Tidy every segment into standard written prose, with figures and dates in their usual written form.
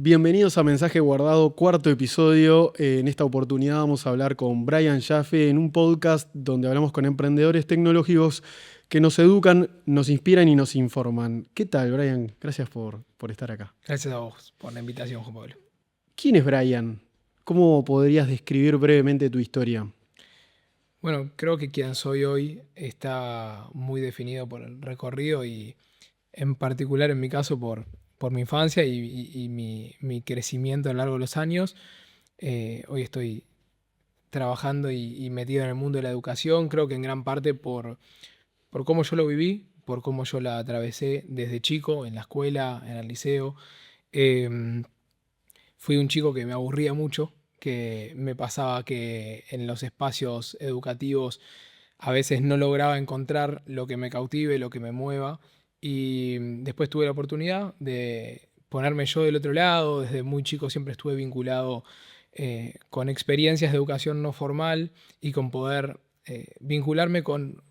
Bienvenidos a Mensaje Guardado, cuarto episodio. En esta oportunidad vamos a hablar con Brian Jaffe en un podcast donde hablamos con emprendedores tecnológicos que nos educan, nos inspiran y nos informan. ¿Qué tal, Brian? Gracias por estar acá. Gracias a vos por la invitación, Juan Pablo. ¿Quién es Brian? ¿Cómo podrías describir brevemente tu historia? Bueno, creo que quien soy hoy está muy definido por el recorrido y en particular en mi caso por mi infancia y mi crecimiento a lo largo de los años. Hoy estoy trabajando y metido en el mundo de la educación, creo que en gran parte por cómo yo lo viví, por cómo yo la atravesé desde chico, en la escuela, en el liceo. Em, Fui un chico que me aburría mucho, que me pasaba que en los espacios educativos a veces no lograba encontrar lo que me cautive, lo que me mueva. Y después tuve la oportunidad de ponerme yo del otro lado. Desde muy chico siempre estuve vinculado con experiencias de educación no formal y con poder vincularme con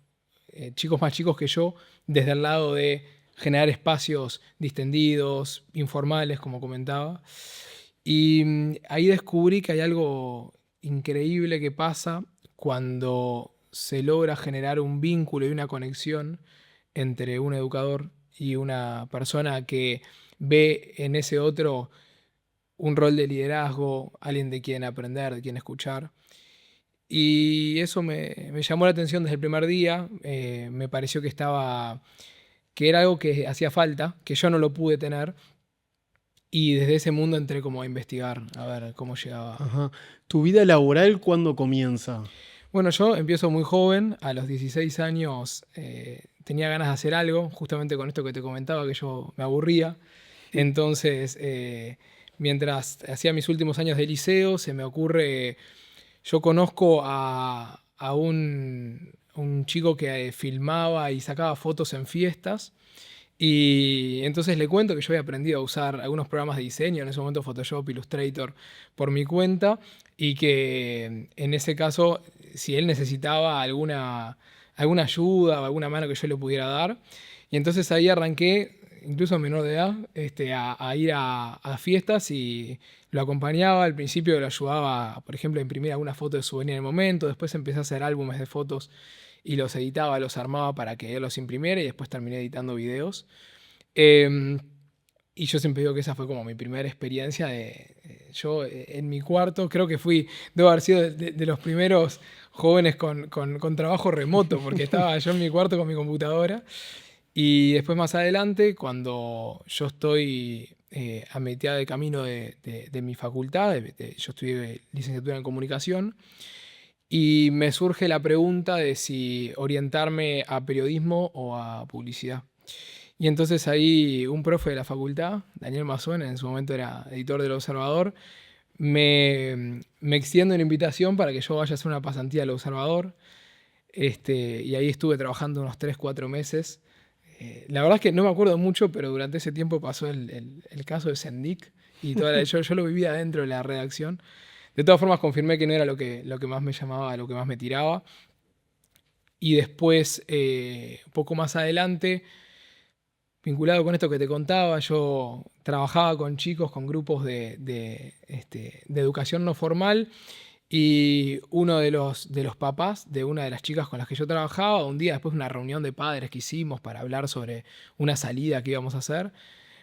chicos más chicos que yo desde el lado de generar espacios distendidos, informales, como comentaba. Y ahí descubrí que hay algo increíble que pasa cuando se logra generar un vínculo y una conexión entre un educador y una persona que ve en ese otro un rol de liderazgo, alguien de quien aprender, de quien escuchar. Y eso me llamó la atención desde el primer día. Me pareció que era algo que hacía falta, que yo no lo pude tener. Y desde ese mundo entré como a investigar, a ver cómo llegaba. Ajá. ¿Tu vida laboral cuándo comienza? Bueno, yo empiezo muy joven, a los 16 años tenía ganas de hacer algo, justamente con esto que te comentaba, que yo me aburría. Entonces, mientras hacía mis últimos años de liceo, se me ocurre, yo conozco a un chico que filmaba y sacaba fotos en fiestas. Y entonces le cuento que yo había aprendido a usar algunos programas de diseño, en ese momento Photoshop, Illustrator, por mi cuenta, y que en ese caso, si él necesitaba alguna ayuda o alguna mano que yo le pudiera dar. Y entonces ahí arranqué, incluso menor de edad, a ir a fiestas y lo acompañaba. Al principio lo ayudaba, por ejemplo, a imprimir alguna foto de souvenir en el momento, después empecé a hacer álbumes de fotos y los editaba, los armaba para que él los imprimiera y después terminé editando videos. Eh, y yo siempre digo que esa fue como mi primera experiencia yo en mi cuarto, creo que debo haber sido de los primeros jóvenes con trabajo remoto, porque estaba yo en mi cuarto con mi computadora. Y después más adelante, cuando yo estoy a mitad de camino de mi facultad, yo estudié licenciatura en comunicación, y me surge la pregunta de si orientarme a periodismo o a publicidad. Y entonces ahí un profe de la facultad, Daniel Mazón, en su momento era editor del Observador, me extiende una invitación para que yo vaya a hacer una pasantía al Observador. Y ahí estuve trabajando unos 3 4 meses. La verdad es que no me acuerdo mucho, pero durante ese tiempo pasó el caso de Sendik y yo lo vivía dentro de la redacción. De todas formas, confirmé que no era lo que más me llamaba, lo que más me tiraba. Y después, poco más adelante, vinculado con esto que te contaba, yo trabajaba con chicos, con grupos de educación no formal. Y uno de los papás de una de las chicas con las que yo trabajaba, un día después de una reunión de padres que hicimos para hablar sobre una salida que íbamos a hacer,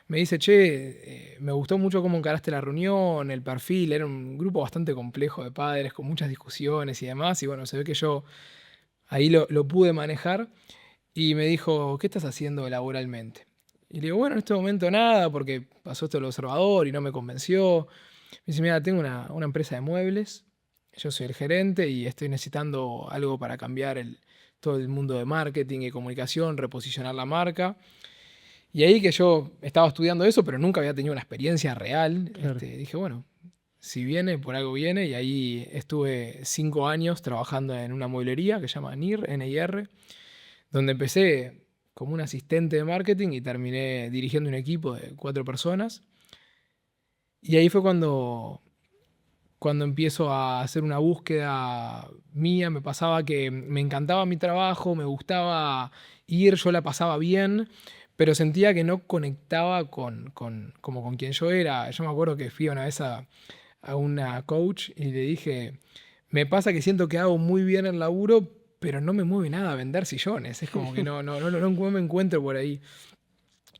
me dice, che, me gustó mucho cómo encaraste la reunión, el perfil, era un grupo bastante complejo de padres, con muchas discusiones y demás, y bueno, se ve que yo ahí lo pude manejar, y me dijo, ¿qué estás haciendo laboralmente? Y le digo, bueno, en este momento nada, porque pasó esto del observador y no me convenció. Me dice, mira, tengo una empresa de muebles, yo soy el gerente y estoy necesitando algo para cambiar todo el mundo de marketing y comunicación, reposicionar la marca. Y ahí que yo estaba estudiando eso, pero nunca había tenido una experiencia real, Claro. dije, bueno, si viene, por algo viene. Y ahí estuve 5 años trabajando en una mueblería que se llama NIR, NIR, donde empecé como un asistente de marketing y terminé dirigiendo un equipo de 4 personas. Y ahí fue cuando empiezo a hacer una búsqueda mía. Me pasaba que me encantaba mi trabajo, me gustaba ir, yo la pasaba bien, pero sentía que no conectaba como con quien yo era. Yo me acuerdo que fui una vez a una coach y le dije, me pasa que siento que hago muy bien el laburo, pero no me mueve nada a vender sillones. Es como que no me encuentro por ahí.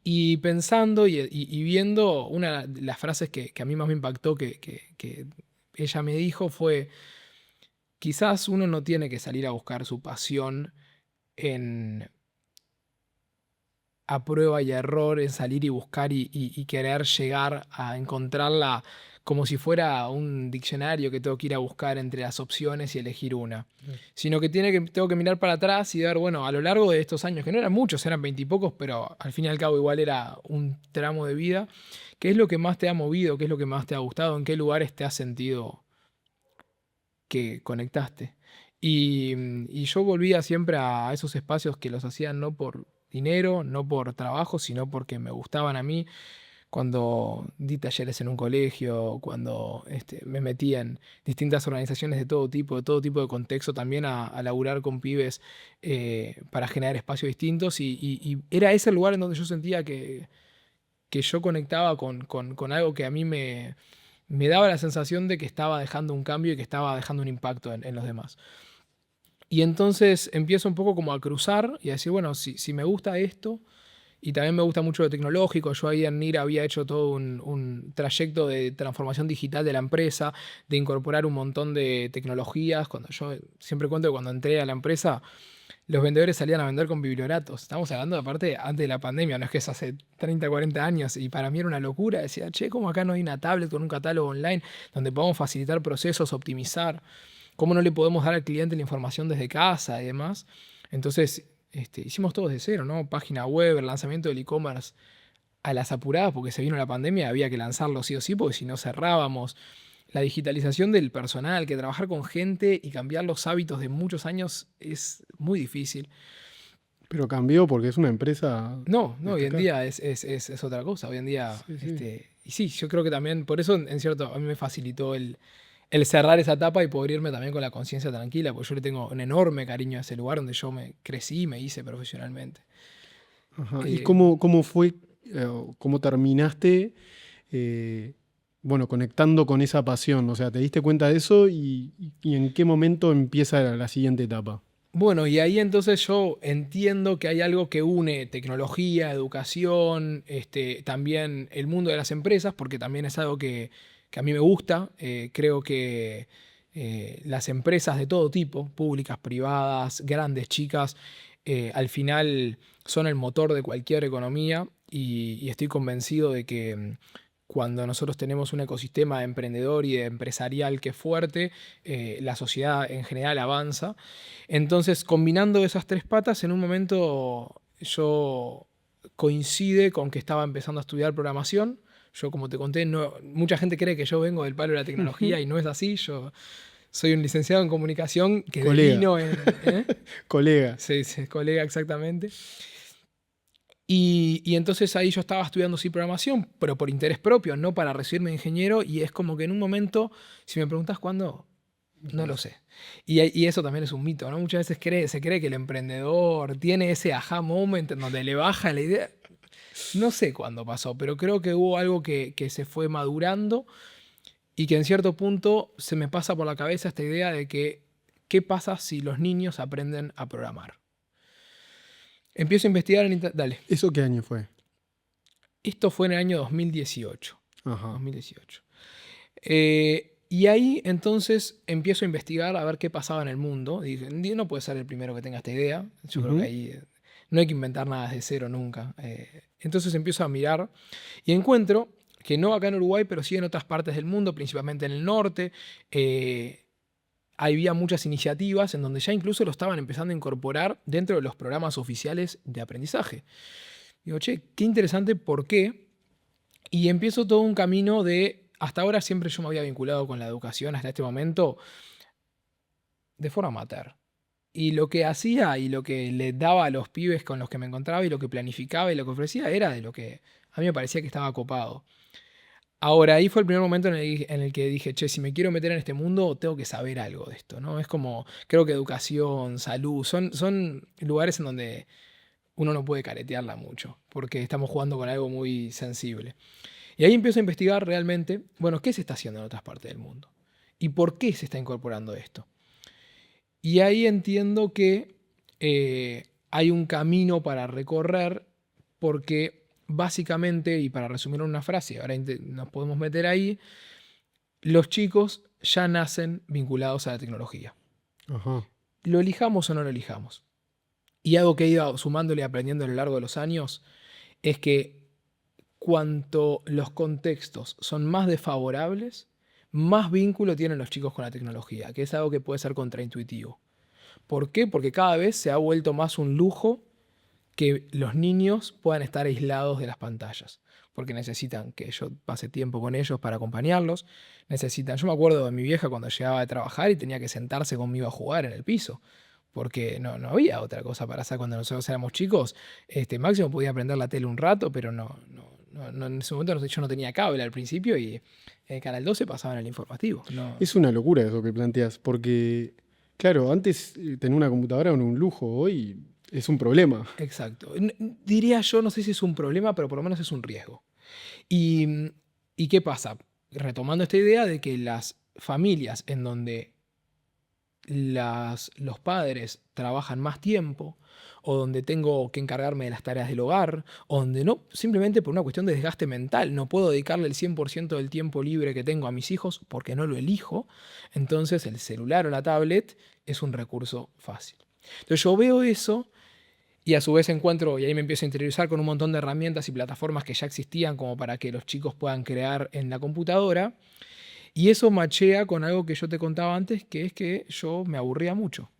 Y pensando y viendo, una de las frases que a mí más me impactó que ella me dijo fue, quizás uno no tiene que salir a buscar su pasión en a prueba y error, en salir y buscar y querer llegar a encontrarla como si fuera un diccionario que tengo que ir a buscar entre las opciones y elegir una. Sino que tengo que mirar para atrás y ver, bueno, a lo largo de estos años, que no eran muchos, eran 20 y pocos, pero al fin y al cabo igual era un tramo de vida, ¿qué es lo que más te ha movido? ¿Qué es lo que más te ha gustado? ¿En qué lugares te has sentido que conectaste? Y yo volvía siempre a esos espacios que los hacían no por dinero, no por trabajo, sino porque me gustaban a mí. Cuando di talleres en un colegio, cuando me metí en distintas organizaciones de todo tipo de contexto, también a laburar con pibes para generar espacios distintos. Y era ese el lugar en donde yo sentía que yo conectaba con algo que a mí me daba la sensación de que estaba dejando un cambio y que estaba dejando un impacto en los demás. Y entonces empiezo un poco como a cruzar y a decir, bueno, si me gusta esto, y también me gusta mucho lo tecnológico, yo ahí en NIR había hecho todo un trayecto de transformación digital de la empresa, de incorporar un montón de tecnologías. Cuando yo siempre cuento que cuando entré a la empresa, los vendedores salían a vender con biblioratos. Estamos hablando, aparte, antes de la pandemia, no es que es hace 30, 40 años, y para mí era una locura. Decía, che, ¿cómo acá no hay una tablet con un catálogo online donde podamos facilitar procesos, optimizar? ¿Cómo no le podemos dar al cliente la información desde casa y demás? Entonces, hicimos todo desde cero, ¿no? Página web, el lanzamiento del e-commerce a las apuradas, porque se vino la pandemia, había que lanzarlo sí o sí, porque si no cerrábamos. La digitalización del personal, que trabajar con gente y cambiar los hábitos de muchos años es muy difícil. Pero cambió porque es una empresa No, hoy en destacada. día es otra cosa. Hoy en día, Sí, sí. y sí, yo creo que también, por eso, en cierto, a mí me facilitó el cerrar esa etapa y poder irme también con la conciencia tranquila, porque yo le tengo un enorme cariño a ese lugar donde yo me crecí y me hice profesionalmente. Ajá. ¿Y Eh, cómo fue, cómo terminaste, eh, bueno, conectando con esa pasión? O sea, ¿te diste cuenta de eso y en qué momento empieza la siguiente etapa? bueno, y ahí entonces yo entiendo que hay algo que une tecnología, educación, también el mundo de las empresas, porque también es algo que a mí me gusta. Creo que las empresas de todo tipo, públicas, privadas, grandes, chicas, al final son el motor de cualquier economía y estoy convencido de que cuando nosotros tenemos un ecosistema emprendedor y de empresarial que es fuerte, la sociedad en general avanza. Entonces, combinando esas tres patas, en un momento yo coincide con que estaba empezando a estudiar programación. Yo, como te conté, mucha gente cree que yo vengo del palo de la tecnología y no es así. Yo soy un licenciado en comunicación que Colega, devino en... ¿eh? colega. Sí, sí, colega, exactamente. Y entonces ahí yo estaba estudiando sí programación, pero por interés propio, no para recibirme de ingeniero. Y es como que en un momento, si me preguntas cuándo, no lo sé. Y eso también es un mito, ¿no? Muchas veces se cree que el emprendedor tiene ese aha moment en donde le baja la idea. No sé cuándo pasó, pero creo que hubo algo que se fue madurando y que en cierto punto se me pasa por la cabeza esta idea de que, ¿qué pasa si los niños aprenden a programar? Empiezo a investigar en internet. Dale. ¿Eso qué año fue? Esto fue en el año 2018. Ajá. 2018. Y ahí entonces empiezo a investigar a ver qué pasaba en el mundo. Dije, no puede ser el primero que tenga esta idea. Yo creo que Ujú. ahí no hay que inventar nada desde cero nunca. Entonces empiezo a mirar y encuentro que no acá en Uruguay, pero sí en otras partes del mundo, principalmente en el norte, había muchas iniciativas en donde ya incluso lo estaban empezando a incorporar dentro de los programas oficiales de aprendizaje. Digo, che, qué interesante, ¿por qué? Y empiezo todo un camino de, hasta ahora siempre yo me había vinculado con la educación hasta este momento de forma amateur. Y lo que hacía y lo que le daba a los pibes con los que me encontraba y lo que planificaba y lo que ofrecía era de lo que a mí me parecía que estaba copado. Ahora, ahí fue el primer momento en el que dije, che, si me quiero meter en este mundo, tengo que saber algo de esto, ¿no? Es como, creo que educación, salud, son lugares en donde uno no puede caretearla mucho, porque estamos jugando con algo muy sensible. Y ahí empiezo a investigar realmente, bueno, ¿qué se está haciendo en otras partes del mundo? ¿Y por qué se está incorporando esto? Y ahí entiendo que hay un camino para recorrer, porque básicamente, y para resumir en una frase, ahora nos podemos meter ahí, los chicos ya nacen vinculados a la tecnología. Ajá. Lo elijamos o no lo elijamos. Y algo que he ido sumándole y aprendiendo a lo largo de los años es que cuanto los contextos son más desfavorables, más vínculo tienen los chicos con la tecnología, que es algo que puede ser contraintuitivo. ¿Por qué? Porque cada vez se ha vuelto más un lujo que los niños puedan estar aislados de las pantallas, porque necesitan que yo pase tiempo con ellos para acompañarlos, yo me acuerdo de mi vieja cuando llegaba de trabajar y tenía que sentarse conmigo a jugar en el piso, porque no había otra cosa para hacer cuando nosotros éramos chicos. Máximo podía prender la tele un rato, pero en ese momento yo no tenía cable al principio y en Canal 12 pasaban el informativo. No. Es una locura eso que planteas, porque, claro, antes tener una computadora era un lujo, hoy es un problema. Exacto. Diría yo, no sé si es un problema, pero por lo menos es un riesgo. ¿Y, y qué pasa? Retomando esta idea de que las familias en donde los padres trabajan más tiempo, o donde tengo que encargarme de las tareas del hogar, o donde no, simplemente por una cuestión de desgaste mental, no puedo dedicarle el 100% del tiempo libre que tengo a mis hijos porque no lo elijo, entonces el celular o la tablet es un recurso fácil. Entonces yo veo eso y a su vez encuentro, y ahí me empiezo a interiorizar con un montón de herramientas y plataformas que ya existían como para que los chicos puedan crear en la computadora. Y eso machea con algo que yo te contaba antes, que es que yo me aburría mucho.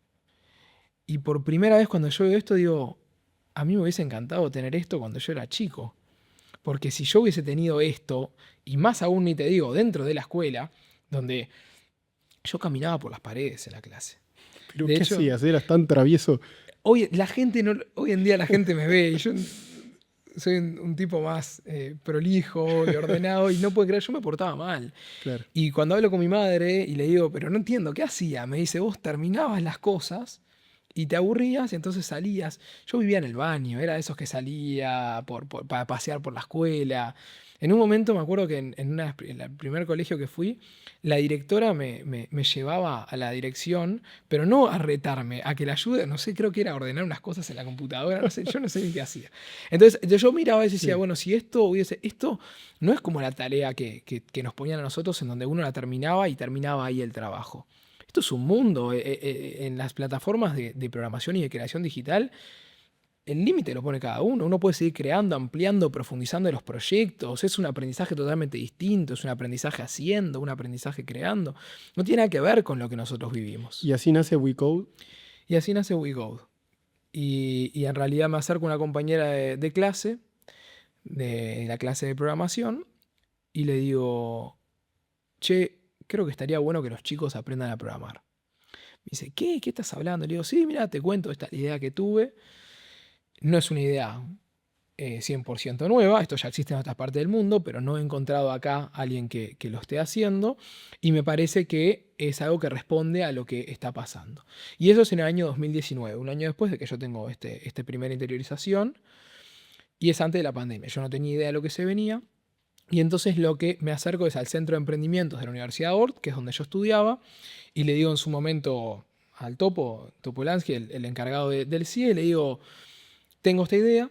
Y por primera vez cuando yo veo esto digo, a mí me hubiese encantado tener esto cuando yo era chico. Porque si yo hubiese tenido esto, y más aún ni te digo, dentro de la escuela, donde yo caminaba por las paredes en la clase. Pero De ¿qué hecho, hacías? ¿Eras tan travieso? hoy en día la gente me ve y yo soy un tipo más prolijo y ordenado y no puede creer, yo me portaba mal. Claro. Y cuando hablo con mi madre y le digo, pero no entiendo, ¿qué hacía? Me dice, vos terminabas las cosas y te aburrías y entonces salías. Yo vivía en el baño, era de esos que salía para pasear por la escuela. En un momento me acuerdo que en el primer colegio que fui, la directora me llevaba a la dirección, pero no a retarme, a que la ayude, no sé, creo que era a ordenar unas cosas en la computadora, no sé, yo no sé ni qué hacía. Entonces yo miraba y decía, Sí. bueno, si esto no es como la tarea que nos ponían a nosotros en donde uno la terminaba y terminaba ahí el trabajo. Esto es un mundo. En las plataformas de programación y de creación digital, el límite lo pone cada uno. Uno puede seguir creando, ampliando, profundizando en los proyectos. Es un aprendizaje totalmente distinto. Es un aprendizaje haciendo, un aprendizaje creando. No tiene nada que ver con lo que nosotros vivimos. Y así nace WeCode. Y así nace WeGo. Y en realidad me acerco a una compañera de clase, de la clase de programación, y le digo, che, creo que estaría bueno que los chicos aprendan a programar. Me dice, ¿qué? ¿Qué estás hablando? Le digo, sí, mira, te cuento esta idea que tuve. No es una idea 100% nueva, esto ya existe en otras partes del mundo, pero no he encontrado acá a alguien que lo esté haciendo y me parece que es algo que responde a lo que está pasando. Y eso es en el año 2019, un año después de que yo tengo este primera interiorización y es antes de la pandemia. Yo no tenía idea de lo que se venía y entonces lo que me acerco es al Centro de Emprendimientos de la Universidad de Ort, que es donde yo estudiaba, y le digo en su momento al Topolansky, el encargado del CIE, le digo, tengo esta idea,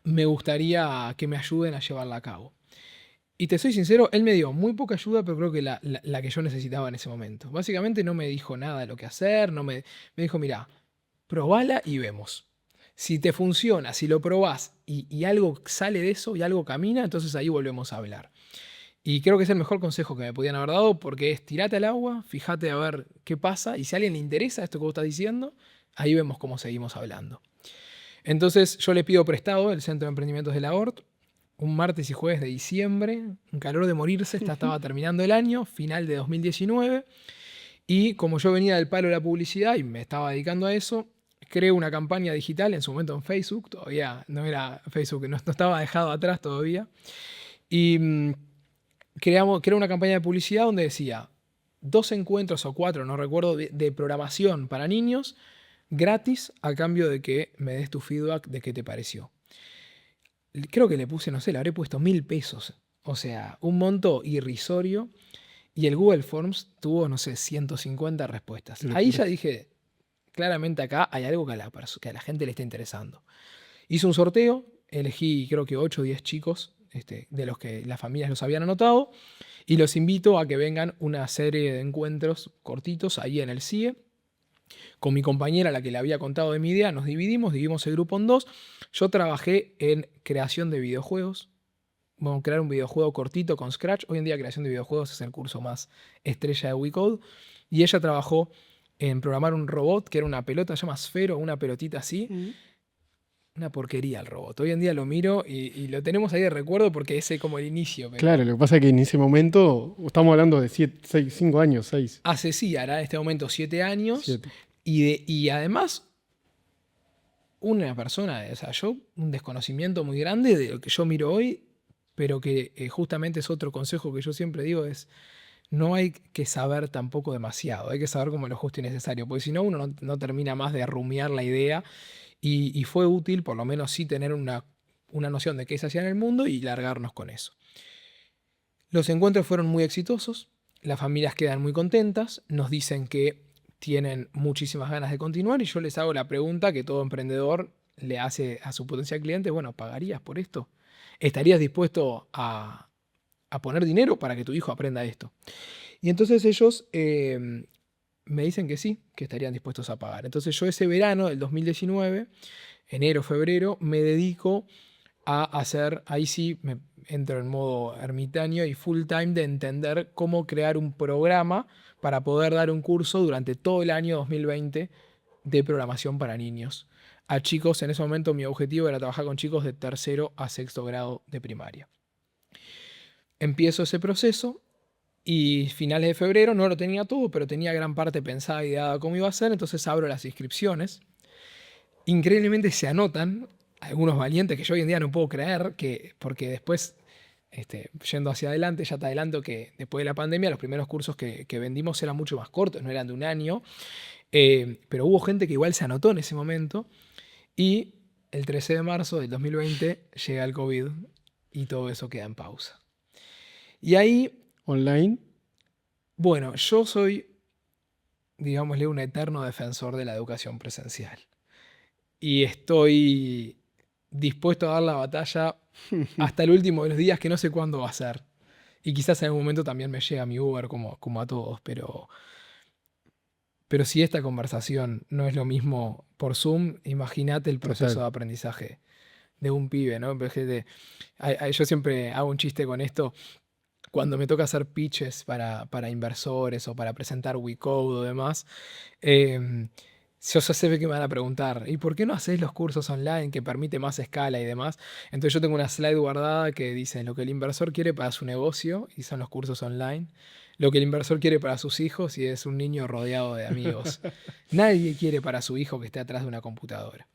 me gustaría que me ayuden a llevarla a cabo. Y te soy sincero, él me dio muy poca ayuda, pero creo que la que yo necesitaba en ese momento. Básicamente no me dijo nada de lo que hacer, me dijo, mira, probala y vemos. Si te funciona, si lo probás y algo sale de eso y algo camina, entonces ahí volvemos a hablar. Y creo que es el mejor consejo que me podían haber dado porque es tirate al agua, fíjate a ver qué pasa y si a alguien le interesa esto que vos estás diciendo, ahí vemos cómo seguimos hablando. Entonces yo le pido prestado el Centro de Emprendimientos de la ORT, un martes y jueves de diciembre, un calor de morirse, estaba terminando el año, final de 2019, y como yo venía del palo de la publicidad y me estaba dedicando a eso, creo una campaña digital en su momento en Facebook, todavía no era Facebook, no estaba dejado atrás todavía, y creo una campaña de publicidad donde decía 2 encuentros o 4, no recuerdo, de programación para niños, gratis a cambio de que me des tu feedback de qué te pareció. Creo que le puse, no sé, le habré puesto 1.000 pesos. O sea, un monto irrisorio. Y el Google Forms tuvo, no sé, 150 respuestas. Ahí ya dije, claramente acá hay algo que a la gente le está interesando. Hice un sorteo, elegí creo que 8 o 10 chicos de los que las familias los habían anotado y los invito a que vengan una serie de encuentros cortitos ahí en el CIE. Con mi compañera, a la que le había contado de mi idea, nos dividimos el grupo en dos. Yo trabajé en creación de videojuegos. Vamos a crear un videojuego cortito con Scratch. Hoy en día creación de videojuegos es el curso más estrella de WeCode. Y ella trabajó en programar un robot que era una pelota, se llama Sphero, una pelotita así. Una porquería el robot. Hoy en día lo miro y lo tenemos ahí de recuerdo porque ese es como el inicio. Pero Claro, lo que pasa es que en ese momento, estamos hablando de 5 años, 6. hace sí, hará en este momento 7 años. 7. Y además, una persona, o sea, yo, un desconocimiento muy grande de lo que yo miro hoy, pero que justamente es otro consejo que yo siempre digo, es no hay que saber tampoco demasiado, hay que saber como lo justo y necesario, porque si no uno no termina más de rumiar la idea y fue útil por lo menos sí tener una noción de qué se hacía en el mundo y largarnos con eso. Los encuentros fueron muy exitosos, las familias quedan muy contentas, nos dicen que tienen muchísimas ganas de continuar y yo les hago la pregunta que todo emprendedor le hace a su potencial cliente, bueno, ¿pagarías por esto? ¿Estarías dispuesto a poner dinero para que tu hijo aprenda esto? Y entonces ellos me dicen que sí, que estarían dispuestos a pagar. Entonces yo ese verano del 2019, enero, febrero, me dedico a hacer, ahí sí me entro en modo ermitaño y full time de entender cómo crear un programa para poder dar un curso durante todo el año 2020 de programación para niños. A chicos, en ese momento mi objetivo era trabajar con chicos de 3º a 6º grado de primaria. Empiezo ese proceso y finales de febrero no lo tenía todo, pero tenía gran parte pensada y ideada cómo iba a ser, entonces abro las inscripciones. Increíblemente se anotan algunos valientes que yo hoy en día no puedo creer, porque después, yendo hacia adelante, ya te adelanto que después de la pandemia los primeros cursos que vendimos eran mucho más cortos, no eran de un año, pero hubo gente que igual se anotó en ese momento y el 13 de marzo del 2020 llega el COVID y todo eso queda en pausa. Y ahí, Online. bueno, yo soy, digámosle, un eterno defensor de la educación presencial. Y estoy dispuesto a dar la batalla hasta el último de los días, que no sé cuándo va a ser. Y quizás en algún momento también me llega mi Uber como a todos, pero si esta conversación no es lo mismo por Zoom, imagínate el proceso Total. de aprendizaje de un pibe, ¿no? Yo siempre hago un chiste con esto. Cuando me toca hacer pitches para inversores o para presentar WeCode o demás, yo ya sé que me van a preguntar, ¿y por qué no hacés los cursos online que permite más escala y demás? Entonces yo tengo una slide guardada que dice lo que el inversor quiere para su negocio y son los cursos online. Lo que el inversor quiere para sus hijos y es un niño rodeado de amigos. Nadie quiere para su hijo que esté atrás de una computadora.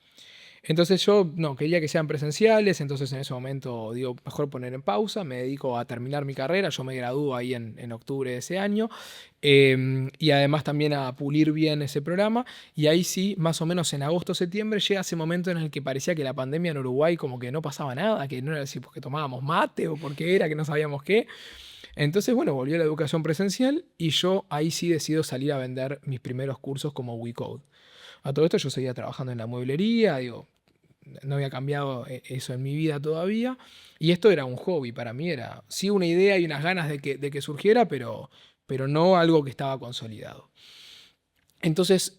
Entonces yo no quería que sean presenciales, entonces en ese momento digo, mejor poner en pausa, me dedico a terminar mi carrera, yo me gradúo ahí en octubre de ese año, y además también a pulir bien ese programa, y ahí sí, más o menos en agosto, septiembre, llega ese momento en el que parecía que la pandemia en Uruguay como que no pasaba nada, que no era así porque tomábamos mate o porque era que no sabíamos qué. Entonces, bueno, volvió la educación presencial y yo ahí sí decido salir a vender mis primeros cursos como WeCode. A todo esto yo seguía trabajando en la mueblería, digo, no había cambiado eso en mi vida todavía. Y esto era un hobby para mí, era sí una idea y unas ganas de que surgiera, pero no algo que estaba consolidado. Entonces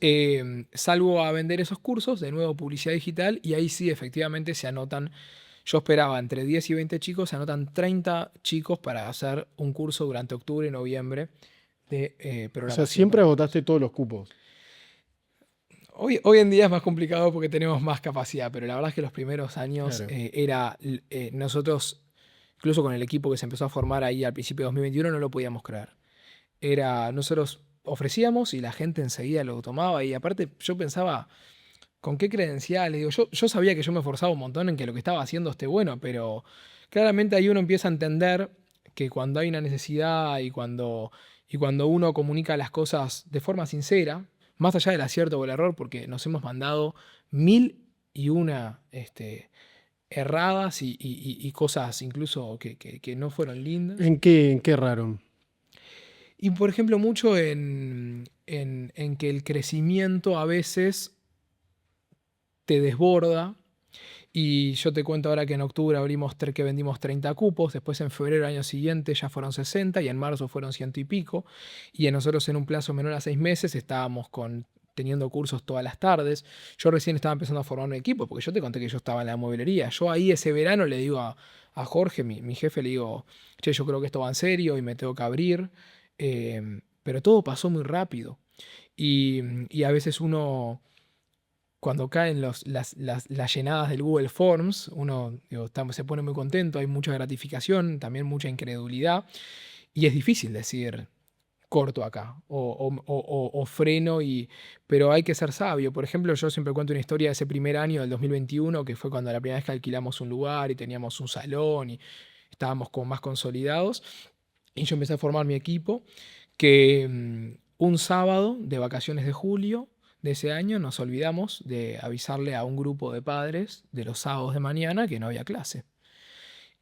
salgo a vender esos cursos, de nuevo publicidad digital, y ahí sí efectivamente se anotan, yo esperaba entre 10 y 20 chicos, se anotan 30 chicos para hacer un curso durante octubre y noviembre de O programación. sea, siempre agotaste todos los cupos. Hoy en día es más complicado porque tenemos más capacidad, pero la verdad es que los primeros años Claro. nosotros, incluso con el equipo que se empezó a formar ahí al principio de 2021, no lo podíamos creer. Nosotros ofrecíamos y la gente enseguida lo tomaba y aparte yo pensaba, ¿con qué credenciales? Digo, yo sabía que yo me esforzaba un montón en que lo que estaba haciendo esté bueno, pero claramente ahí uno empieza a entender que cuando hay una necesidad y cuando uno comunica las cosas de forma sincera, más allá del acierto o el error, porque nos hemos mandado 1001 erradas y cosas incluso que no fueron lindas. En qué erraron? Y por ejemplo, mucho en que el crecimiento a veces te desborda. Y yo te cuento ahora que en octubre que vendimos 30 cupos, después en febrero del año siguiente ya fueron 60 y en marzo fueron 100 y pico. Y nosotros en un plazo menor a 6 meses estábamos teniendo cursos todas las tardes. Yo recién estaba empezando a formar un equipo, porque yo te conté que yo estaba en la mueblería. Yo ahí ese verano le digo a Jorge, mi jefe, le digo, che, yo creo que esto va en serio y me tengo que abrir. Pero todo pasó muy rápido. Y a veces uno, cuando caen las llenadas del Google Forms, uno digo, se pone muy contento, hay mucha gratificación, también mucha incredulidad, y es difícil decir corto acá o freno, pero hay que ser sabio. Por ejemplo, yo siempre cuento una historia de ese primer año del 2021, que fue cuando la primera vez que alquilamos un lugar y teníamos un salón y estábamos como más consolidados, y yo empecé a formar mi equipo, que un sábado de vacaciones de julio de ese año nos olvidamos de avisarle a un grupo de padres de los sábados de mañana que no había clase.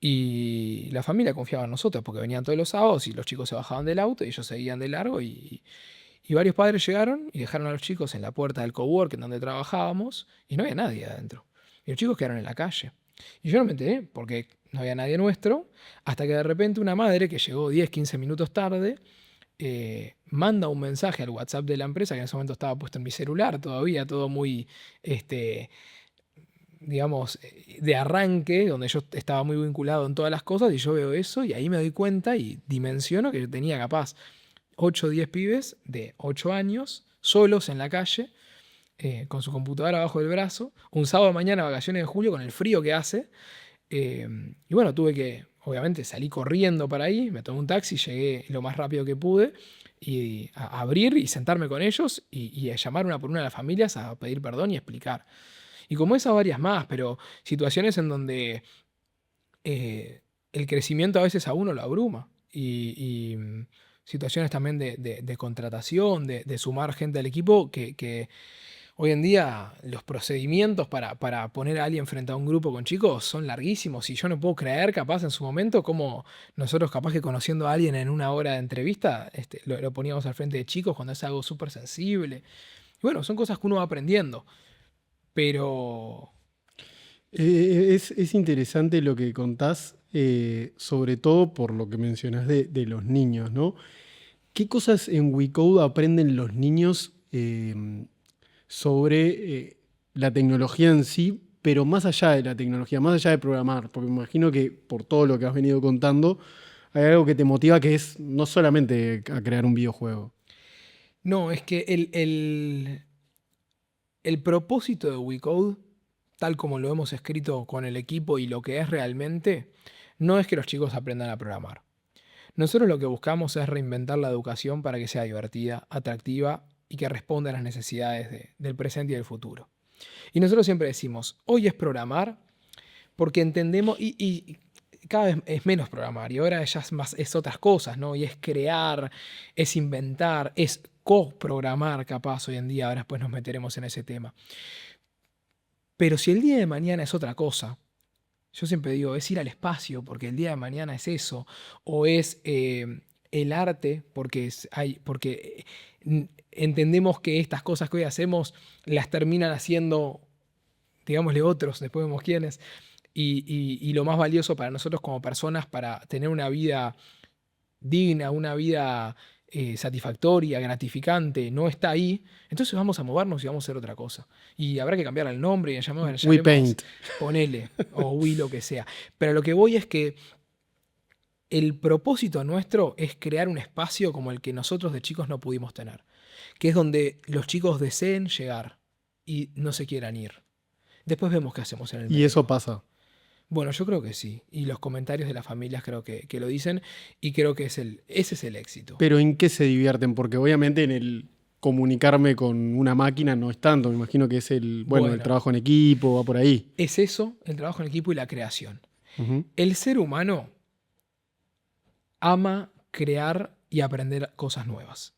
Y la familia confiaba en nosotros porque venían todos los sábados y los chicos se bajaban del auto y ellos seguían de largo y varios padres llegaron y dejaron a los chicos en la puerta del cowork en donde trabajábamos y no había nadie adentro. Y los chicos quedaron en la calle. Y yo no me enteré porque no había nadie nuestro, hasta que de repente una madre que llegó 10, 15 minutos tarde manda un mensaje al WhatsApp de la empresa, que en ese momento estaba puesto en mi celular todavía, todo muy, digamos, de arranque, donde yo estaba muy vinculado en todas las cosas, y yo veo eso y ahí me doy cuenta y dimensiono que yo tenía capaz 8 o 10 pibes de 8 años, solos en la calle, con su computadora abajo del brazo, un sábado de mañana, vacaciones de julio, con el frío que hace. Y bueno, tuve que, obviamente, salí corriendo para ahí, me tomé un taxi, llegué lo más rápido que pude, y a abrir y sentarme con ellos y a llamar una por una a las familias a pedir perdón y explicar. Y como esas varias más, pero situaciones en donde el crecimiento a veces a uno lo abruma. Situaciones también de contratación, de sumar gente al equipo, que hoy en día los procedimientos para poner a alguien frente a un grupo con chicos son larguísimos y yo no puedo creer capaz en su momento como nosotros capaz que conociendo a alguien en una hora de entrevista lo poníamos al frente de chicos cuando es algo súper sensible. Y bueno, son cosas que uno va aprendiendo, pero Es interesante lo que contás, sobre todo por lo que mencionás de los niños, ¿no? ¿Qué cosas en WeCode aprenden los niños sobre la tecnología en sí, pero más allá de la tecnología, más allá de programar? Porque me imagino que por todo lo que has venido contando, hay algo que te motiva que es no solamente a crear un videojuego. no, es que el propósito de WeCode, tal como lo hemos escrito con el equipo y lo que es realmente, no es que los chicos aprendan a programar. Nosotros lo que buscamos es reinventar la educación para que sea divertida, atractiva y que responda a las necesidades del presente y del futuro. Y nosotros siempre decimos, hoy es programar porque entendemos, y cada vez es menos programar, y ahora ya es otras cosas, ¿no? Y es crear, es inventar, es coprogramar capaz hoy en día, ahora después nos meteremos en ese tema. Pero si el día de mañana es otra cosa, yo siempre digo, es ir al espacio, porque el día de mañana es eso, o es el arte, porque entendemos que estas cosas que hoy hacemos las terminan haciendo, digámosle, otros, después vemos quiénes, y lo más valioso para nosotros como personas, para tener una vida digna, una vida satisfactoria, gratificante, no está ahí, entonces vamos a movernos y vamos a hacer otra cosa. Y habrá que cambiar el nombre y llamemos WePaint. ponele, o We lo que sea. Pero lo que voy es que el propósito nuestro es crear un espacio como el que nosotros de chicos no pudimos tener, que es donde los chicos deseen llegar y no se quieran ir. Después vemos qué hacemos en el Y eso medio. pasa. Bueno, yo creo que sí. Y los comentarios de las familias creo que lo dicen. Y creo que ese es el éxito. Pero ¿en qué se divierten? Porque obviamente en el comunicarme con una máquina no es tanto. Me imagino que es el Bueno, trabajo en equipo, va por ahí. es eso, el trabajo en equipo y la creación. Ujú. El ser humano ama crear y aprender cosas nuevas.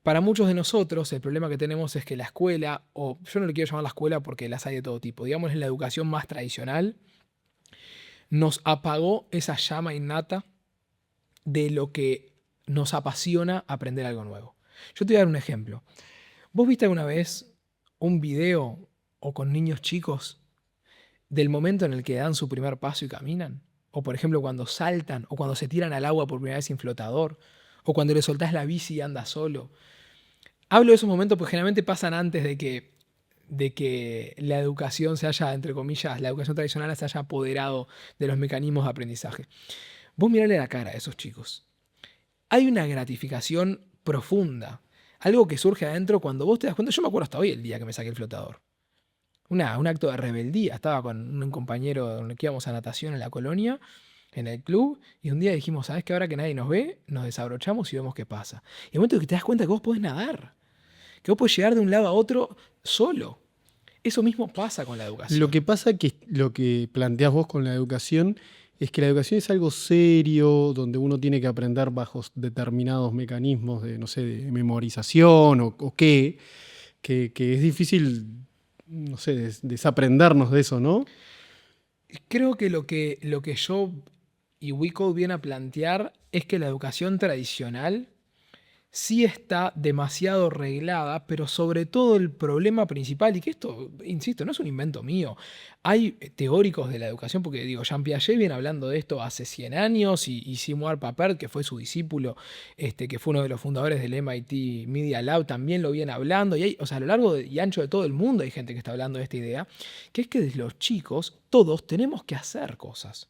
para muchos de nosotros el problema que tenemos es que la escuela, o yo no le quiero llamar la escuela porque las hay de todo tipo, digamos en la educación más tradicional, nos apagó esa llama innata de lo que nos apasiona aprender algo nuevo. Yo te voy a dar un ejemplo. ¿Vos viste alguna vez un video o con niños chicos del momento en el que dan su primer paso y caminan? O por ejemplo cuando saltan, o cuando se tiran al agua por primera vez sin flotador, o cuando le soltás la bici y anda solo. Hablo de esos momentos porque generalmente pasan antes de que la educación se haya, entre comillas, la educación tradicional se haya apoderado de los mecanismos de aprendizaje. Vos mirale la cara a esos chicos. Hay una gratificación profunda. Algo que surge adentro cuando vos te das cuenta. Yo me acuerdo hasta hoy el día que me saqué el flotador. Un acto de rebeldía. Estaba con un compañero con el que íbamos a natación en la colonia, en el club, y un día dijimos, ¿sabes qué? Ahora que nadie nos ve, nos desabrochamos y vemos qué pasa. Y el momento que te das cuenta que vos podés nadar, que vos podés llegar de un lado a otro solo. Eso mismo pasa con la educación. Lo que pasa que lo que planteás vos con la educación es que la educación es algo serio, donde uno tiene que aprender bajo determinados mecanismos de, no sé, de memorización o qué, que es difícil, no sé, desaprendernos de eso, ¿no? Creo que lo que yo y WeCode viene a plantear es que la educación tradicional sí está demasiado reglada, pero sobre todo el problema principal, y que esto, insisto, no es un invento mío. Hay teóricos de la educación, porque digo, Jean Piaget viene hablando de esto hace 100 años, y Seymour Papert, que fue su discípulo, que fue uno de los fundadores del MIT Media Lab, también lo viene hablando, y hay, o sea, a lo largo y ancho de todo el mundo hay gente que está hablando de esta idea, que es que desde los chicos todos tenemos que hacer cosas.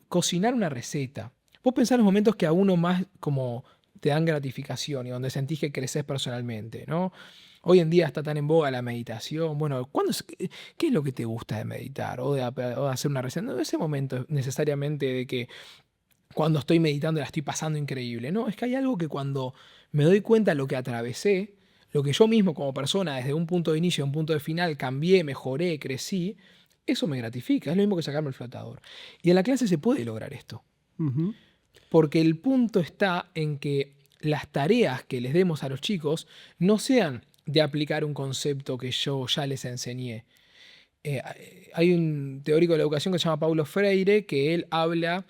Cocinar una receta. Vos pensás en los momentos que a uno más como te dan gratificación y donde sentís que creces personalmente, ¿no? Hoy en día está tan en boga la meditación. Bueno, ¿qué es lo que te gusta de meditar o de hacer una receta? No ese momento necesariamente de que cuando estoy meditando la estoy pasando increíble. No, es que hay algo que cuando me doy cuenta de lo que atravesé, lo que yo mismo como persona desde un punto de inicio a un punto de final cambié, mejoré, crecí, eso me gratifica. Es lo mismo que sacarme el flotador. Y en la clase se puede lograr esto. Uh-huh. Porque el punto está en que las tareas que les demos a los chicos no sean de aplicar un concepto que yo ya les enseñé. Hay un teórico de la educación que se llama Paulo Freire, que él habla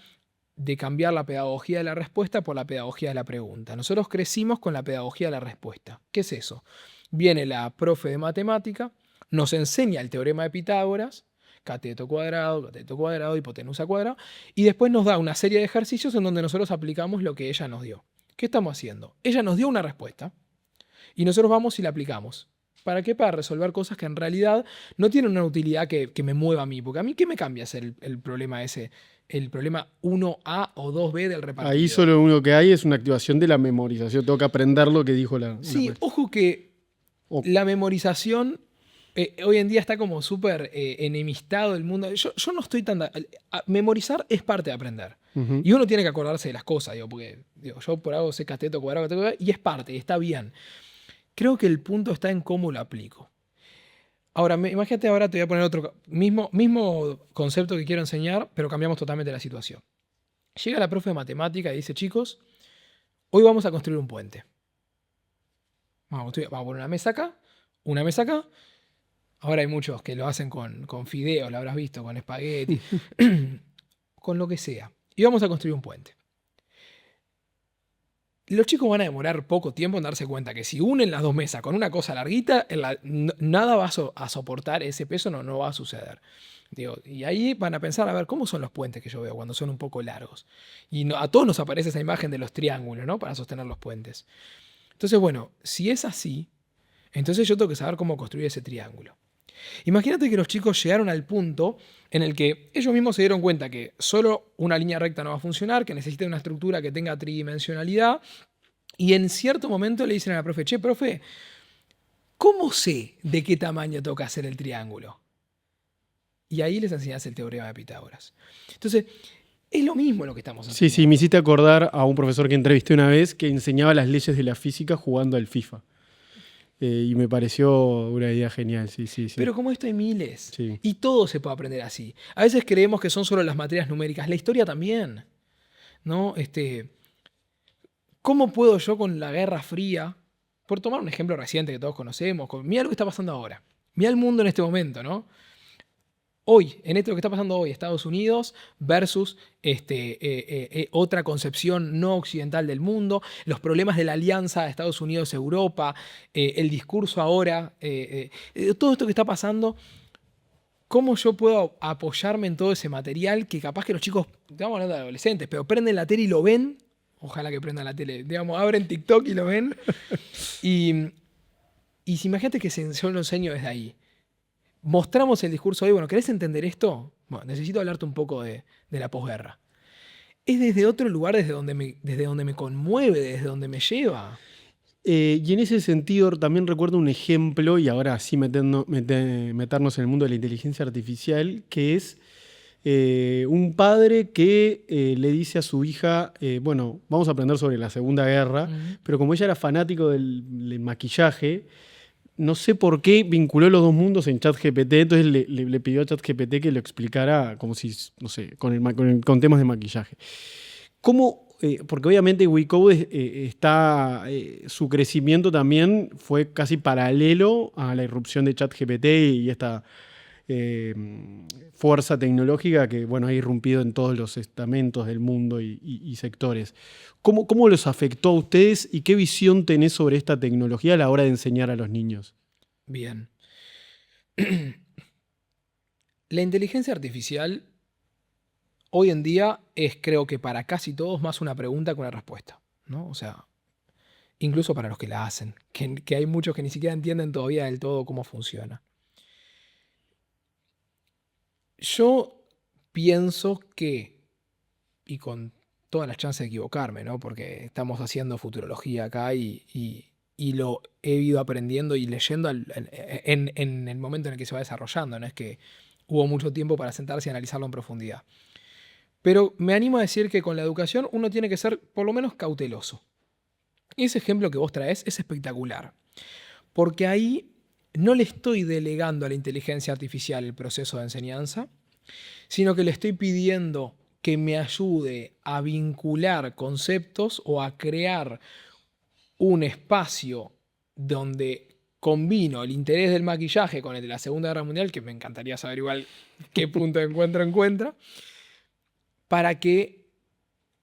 de cambiar la pedagogía de la respuesta por la pedagogía de la pregunta. Nosotros crecimos con la pedagogía de la respuesta. ¿Qué es eso? Viene la profe de matemática, nos enseña el teorema de Pitágoras, cateto cuadrado, hipotenusa cuadrada, y después nos da una serie de ejercicios en donde nosotros aplicamos lo que ella nos dio. ¿Qué estamos haciendo? Ella nos dio una respuesta y nosotros vamos y la aplicamos. ¿Para qué? Para resolver cosas que en realidad no tienen una utilidad que me mueva a mí. Porque a mí, ¿qué me cambia hacer el problema ese? El problema 1A o 2B del repartido. Ahí solo lo único que hay es una activación de la memorización. Tengo que aprender lo que dijo la... Sí, ojo que la memorización hoy en día está como súper enemistado el mundo. Yo no estoy tan... memorizar es parte de aprender. Uh-huh. Y uno tiene que acordarse de las cosas, porque yo por algo sé cateto cuadrado, y es parte, y está bien. Creo que el punto está en cómo lo aplico. Ahora, imagínate, ahora te voy a poner otro mismo concepto que quiero enseñar, pero cambiamos totalmente la situación. Llega la profe de matemática y dice, chicos, hoy vamos a construir un puente. Vamos a poner una mesa acá, una mesa acá. Ahora hay muchos que lo hacen con fideos, lo habrás visto, con espagueti, con lo que sea. Y vamos a construir un puente. Los chicos van a demorar poco tiempo en darse cuenta que si unen las dos mesas con una cosa larguita, nada va a soportar ese peso, no va a suceder. Y ahí van a pensar, a ver, ¿cómo son los puentes que yo veo cuando son un poco largos? Y a todos nos aparece esa imagen de los triángulos, ¿no? Para sostener los puentes. Entonces, bueno, si es así, entonces yo tengo que saber cómo construir ese triángulo. Imagínate que los chicos llegaron al punto en el que ellos mismos se dieron cuenta que solo una línea recta no va a funcionar, que necesita una estructura que tenga tridimensionalidad, y en cierto momento le dicen a la profe, che, profe, ¿cómo sé de qué tamaño toca hacer el triángulo? Y ahí les enseñás el teorema de Pitágoras. Entonces, es lo mismo lo que estamos haciendo. Sí, me hiciste acordar a un profesor que entrevisté una vez que enseñaba las leyes de la física jugando al FIFA. Y me pareció una idea genial, sí. Pero como esto hay miles. Sí. Y todo se puede aprender así. A veces creemos que son solo las materias numéricas. La historia también. ¿No? ¿Cómo puedo yo con la Guerra Fría, por tomar un ejemplo reciente que todos conocemos, mira lo que está pasando ahora, mira el mundo en este momento, ¿no? Hoy, en esto que está pasando hoy, Estados Unidos versus otra concepción no occidental del mundo, los problemas de la alianza de Estados Unidos-Europa, el discurso ahora, todo esto que está pasando, ¿cómo yo puedo apoyarme en todo ese material que capaz que los chicos, estamos hablando de adolescentes, pero prenden la tele y lo ven? Ojalá que prendan la tele, digamos, abren TikTok y lo ven. Y si imagínate que yo lo enseño desde ahí. Mostramos el discurso hoy, bueno, ¿querés entender esto? Bueno, necesito hablarte un poco de la posguerra. Es desde otro lugar desde donde me conmueve, desde donde me lleva. Y en ese sentido también recuerdo un ejemplo, y ahora sí meternos en el mundo de la inteligencia artificial, que es un padre que le dice a su hija, bueno, vamos a aprender sobre la Segunda Guerra, pero como ella era fanático del maquillaje, no sé por qué vinculó los dos mundos en ChatGPT, entonces le pidió a ChatGPT que lo explicara como si, no sé, con temas de maquillaje. ¿Cómo? Porque obviamente WeCode su crecimiento también fue casi paralelo a la irrupción de ChatGPT y esta fuerza tecnológica que bueno, ha irrumpido en todos los estamentos del mundo y sectores. ¿Cómo los afectó a ustedes y qué visión tenés sobre esta tecnología a la hora de enseñar a los niños? Bien. La inteligencia artificial hoy en día es, creo que para casi todos, más una pregunta que una respuesta, ¿no? O sea, incluso para los que la hacen, que hay muchos que ni siquiera entienden todavía del todo cómo funciona. Yo pienso que, y con todas las chances de equivocarme, ¿no? Porque estamos haciendo futurología acá y lo he ido aprendiendo y leyendo en el momento en el que se va desarrollando, no es que hubo mucho tiempo para sentarse y analizarlo en profundidad. Pero me animo a decir que con la educación uno tiene que ser por lo menos cauteloso. Y ese ejemplo que vos traes es espectacular, porque ahí no le estoy delegando a la inteligencia artificial el proceso de enseñanza, sino que le estoy pidiendo que me ayude a vincular conceptos o a crear un espacio donde combino el interés del maquillaje con el de la Segunda Guerra Mundial, que me encantaría saber igual qué punto de encuentro encuentra, para que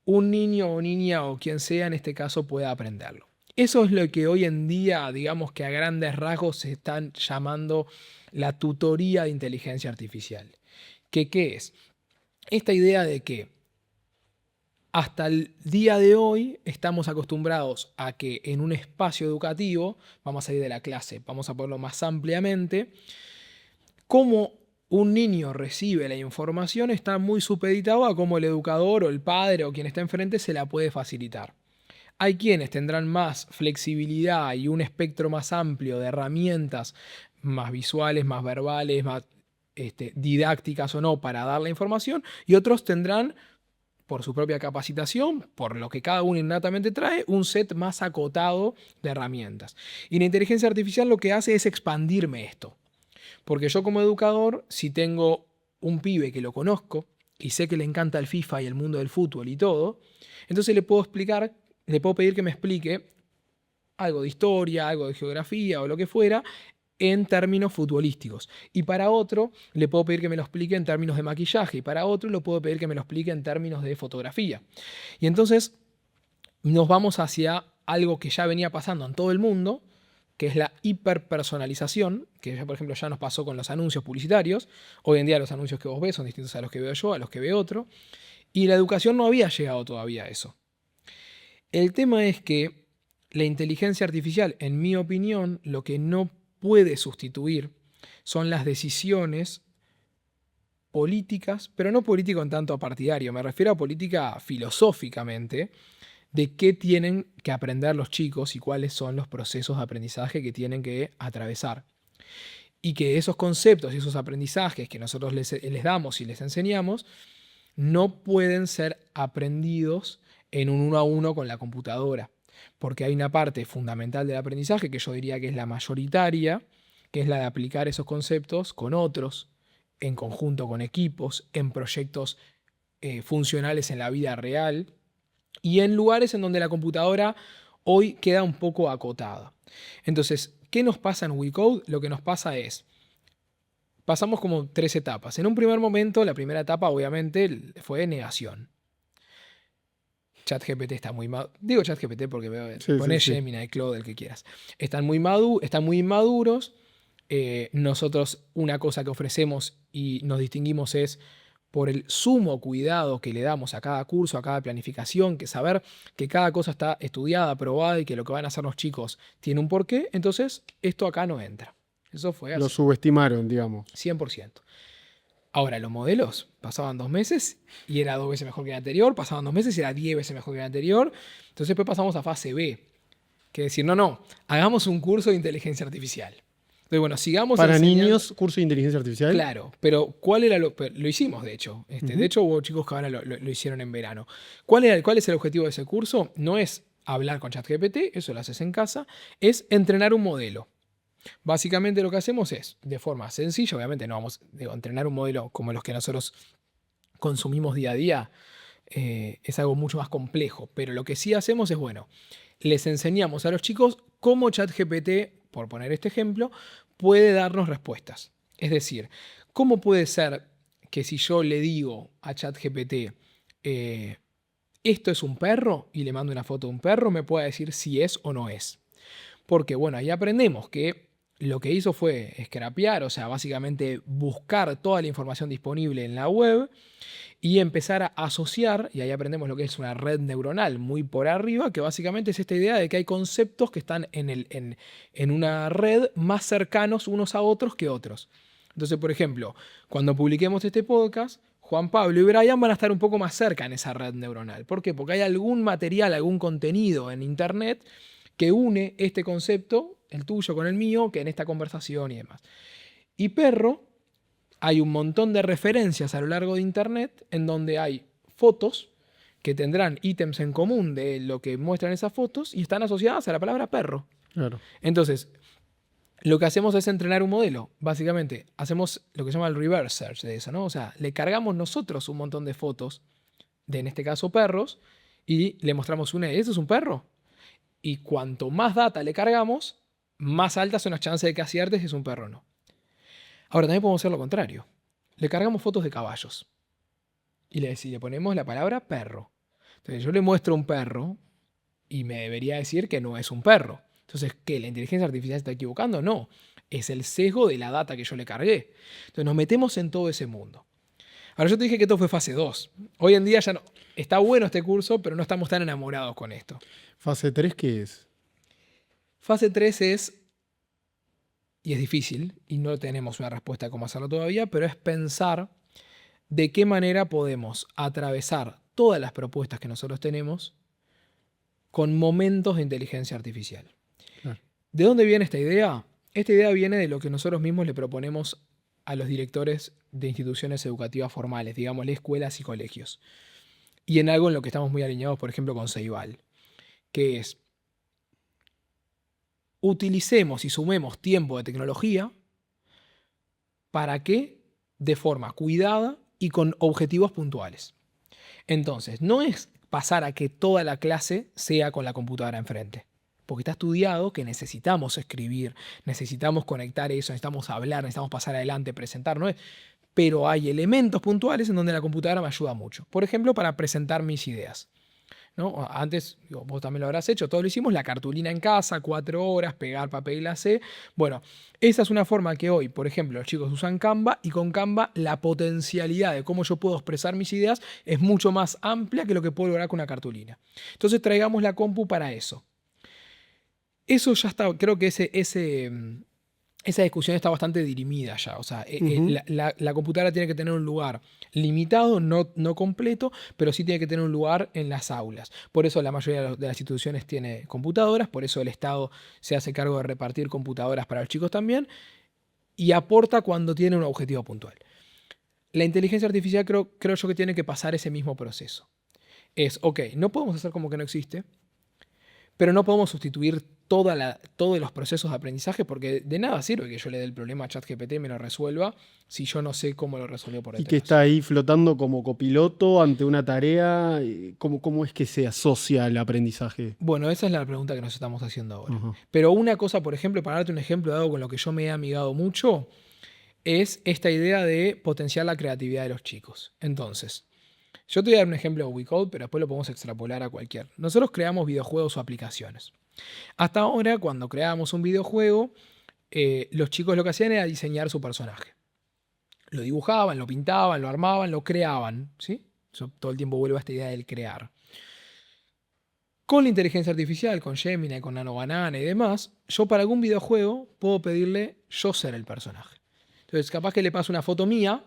un niño o niña o quien sea en este caso pueda aprenderlo. Eso es lo que hoy en día, digamos que a grandes rasgos se están llamando la tutoría de inteligencia artificial. ¿Qué es? Esta idea de que hasta el día de hoy estamos acostumbrados a que en un espacio educativo, vamos a ir de la clase, vamos a ponerlo más ampliamente, cómo un niño recibe la información está muy supeditado a cómo el educador o el padre o quien está enfrente se la puede facilitar. Hay quienes tendrán más flexibilidad y un espectro más amplio de herramientas, más visuales, más verbales, más didácticas o no, para dar la información, y otros tendrán, por su propia capacitación, por lo que cada uno innatamente trae, un set más acotado de herramientas. Y la inteligencia artificial lo que hace es expandirme esto. Porque yo como educador, si tengo un pibe que lo conozco y sé que le encanta el FIFA y el mundo del fútbol y todo, entonces le puedo pedir que me explique algo de historia, algo de geografía o lo que fuera, en términos futbolísticos. Y para otro le puedo pedir que me lo explique en términos de maquillaje. Y para otro le puedo pedir que me lo explique en términos de fotografía. Y entonces nos vamos hacia algo que ya venía pasando en todo el mundo, que es la hiperpersonalización, que ya, por ejemplo, ya nos pasó con los anuncios publicitarios. Hoy en día los anuncios que vos ves son distintos a los que veo yo, a los que ve otro. Y la educación no había llegado todavía a eso. El tema es que la inteligencia artificial, en mi opinión, lo que no puede sustituir son las decisiones políticas, pero no político en tanto a partidario, me refiero a política filosóficamente, de qué tienen que aprender los chicos y cuáles son los procesos de aprendizaje que tienen que atravesar. Y que esos conceptos y esos aprendizajes que nosotros les damos y les enseñamos no pueden ser aprendidos en un 1 a 1 con la computadora. Porque hay una parte fundamental del aprendizaje que yo diría que es la mayoritaria, que es la de aplicar esos conceptos con otros, en conjunto con equipos, en proyectos funcionales en la vida real, y en lugares en donde la computadora hoy queda un poco acotada. Entonces, ¿qué nos pasa en WeCode? Lo que nos pasa es, pasamos como 3 etapas. En un primer momento, la primera etapa obviamente fue negación. ChatGPT está muy maduro. Digo ChatGPT porque poné Gemini, Claude, el que quieras. Están muy inmaduros. Nosotros una cosa que ofrecemos y nos distinguimos es por el sumo cuidado que le damos a cada curso, a cada planificación, que saber que cada cosa está estudiada, probada y que lo que van a hacer los chicos tiene un porqué. Entonces, esto acá no entra. Eso fue así. Lo subestimaron, digamos. 100%. Ahora, los modelos pasaban 2 meses y era 2 veces mejor que el anterior, pasaban 2 meses y era 10 veces mejor que el anterior. Entonces después pasamos a fase B, que es decir, no, hagamos un curso de inteligencia artificial. Entonces, bueno, sigamos para enseñando. Niños, curso de inteligencia artificial. Claro, pero ¿cuál era lo hicimos, de hecho. De hecho, hubo chicos que ahora lo hicieron en verano. ¿Cuál es el objetivo de ese curso? No es hablar con ChatGPT, eso lo haces en casa, es entrenar un modelo. Básicamente lo que hacemos es, de forma sencilla, obviamente no vamos a entrenar un modelo como los que nosotros consumimos día a día, es algo mucho más complejo, pero lo que sí hacemos es, bueno, les enseñamos a los chicos cómo ChatGPT, por poner este ejemplo, puede darnos respuestas. Es decir, ¿cómo puede ser que si yo le digo a ChatGPT, esto es un perro, y le mando una foto de un perro, me pueda decir si es o no es? Porque, bueno, ahí aprendemos que lo que hizo fue scrapear, o sea, básicamente buscar toda la información disponible en la web y empezar a asociar, y ahí aprendemos lo que es una red neuronal muy por arriba, que básicamente es esta idea de que hay conceptos que están en una red más cercanos unos a otros que otros. Entonces, por ejemplo, cuando publiquemos este podcast, Juan Pablo y Brian van a estar un poco más cerca en esa red neuronal. ¿Por qué? Porque hay algún material, algún contenido en Internet que une este concepto, el tuyo con el mío, que en esta conversación y demás. Y perro, hay un montón de referencias a lo largo de Internet en donde hay fotos que tendrán ítems en común de lo que muestran esas fotos y están asociadas a la palabra perro. Claro. Entonces, lo que hacemos es entrenar un modelo. Básicamente, hacemos lo que se llama el reverse search de eso, ¿no? O sea, le cargamos nosotros un montón de fotos, de en este caso perros, y le mostramos ¿eso es un perro? Y cuanto más data le cargamos, más altas son las chances de que acierte si es un perro o no. Ahora también podemos hacer lo contrario. Le cargamos fotos de caballos. Y le ponemos la palabra perro. Entonces yo le muestro un perro y me debería decir que no es un perro. Entonces, ¿qué? ¿La inteligencia artificial se está equivocando? No. Es el sesgo de la data que yo le cargué. Entonces nos metemos en todo ese mundo. Ahora yo te dije que esto fue fase 2. Hoy en día ya no. Está bueno este curso, pero no estamos tan enamorados con esto. ¿Fase 3 qué es? Fase 3 es, y es difícil, y no tenemos una respuesta de cómo hacerlo todavía, pero es pensar de qué manera podemos atravesar todas las propuestas que nosotros tenemos con momentos de inteligencia artificial. Claro. ¿De dónde viene esta idea? Esta idea viene de lo que nosotros mismos le proponemos a los directores de instituciones educativas formales, digámosle escuelas y colegios. Y en algo en lo que estamos muy alineados, por ejemplo, con Ceibal, que es utilicemos y sumemos tiempo de tecnología para que de forma cuidada y con objetivos puntuales. Entonces, no es pasar a que toda la clase sea con la computadora enfrente, porque está estudiado que necesitamos escribir, necesitamos conectar eso, necesitamos hablar, necesitamos pasar adelante, presentar, ¿no es? Pero hay elementos puntuales en donde la computadora me ayuda mucho. Por ejemplo, para presentar mis ideas, ¿no? Antes, vos también lo habrás hecho, todos lo hicimos, la cartulina en casa, 4 horas, pegar papel glacé. Bueno, esa es una forma que hoy, por ejemplo, los chicos usan Canva, y con Canva la potencialidad de cómo yo puedo expresar mis ideas es mucho más amplia que lo que puedo lograr con una cartulina. Entonces traigamos la compu para eso. Eso ya está, creo que esa discusión está bastante dirimida ya. O sea, la computadora tiene que tener un lugar limitado, no completo, pero sí tiene que tener un lugar en las aulas. Por eso la mayoría de las instituciones tiene computadoras, por eso el Estado se hace cargo de repartir computadoras para los chicos también, y aporta cuando tiene un objetivo puntual. La inteligencia artificial creo yo que tiene que pasar ese mismo proceso. Es, ok, no podemos hacer como que no existe, pero no podemos sustituir todos los procesos de aprendizaje, porque de nada sirve que yo le dé el problema a ChatGPT y me lo resuelva si yo no sé cómo lo resolvió por Y detrás. que está ahí flotando como copiloto ante una tarea. ¿Cómo es que se asocia al aprendizaje? Bueno, esa es la pregunta que nos estamos haciendo ahora. Ajá. Pero una cosa, por ejemplo, para darte un ejemplo de algo con lo que yo me he amigado mucho, es esta idea de potenciar la creatividad de los chicos. Entonces, yo te voy a dar un ejemplo de WeCode, pero después lo podemos extrapolar a cualquier. Nosotros creamos videojuegos o aplicaciones. Hasta ahora, cuando creábamos un videojuego, los chicos lo que hacían era diseñar su personaje. Lo dibujaban, lo pintaban, lo armaban, lo creaban. ¿Sí? Yo todo el tiempo vuelvo a esta idea del crear. Con la inteligencia artificial, con Gemini, con Nano Banana y demás, yo para algún videojuego puedo pedirle yo ser el personaje. Entonces, capaz que le paso una foto mía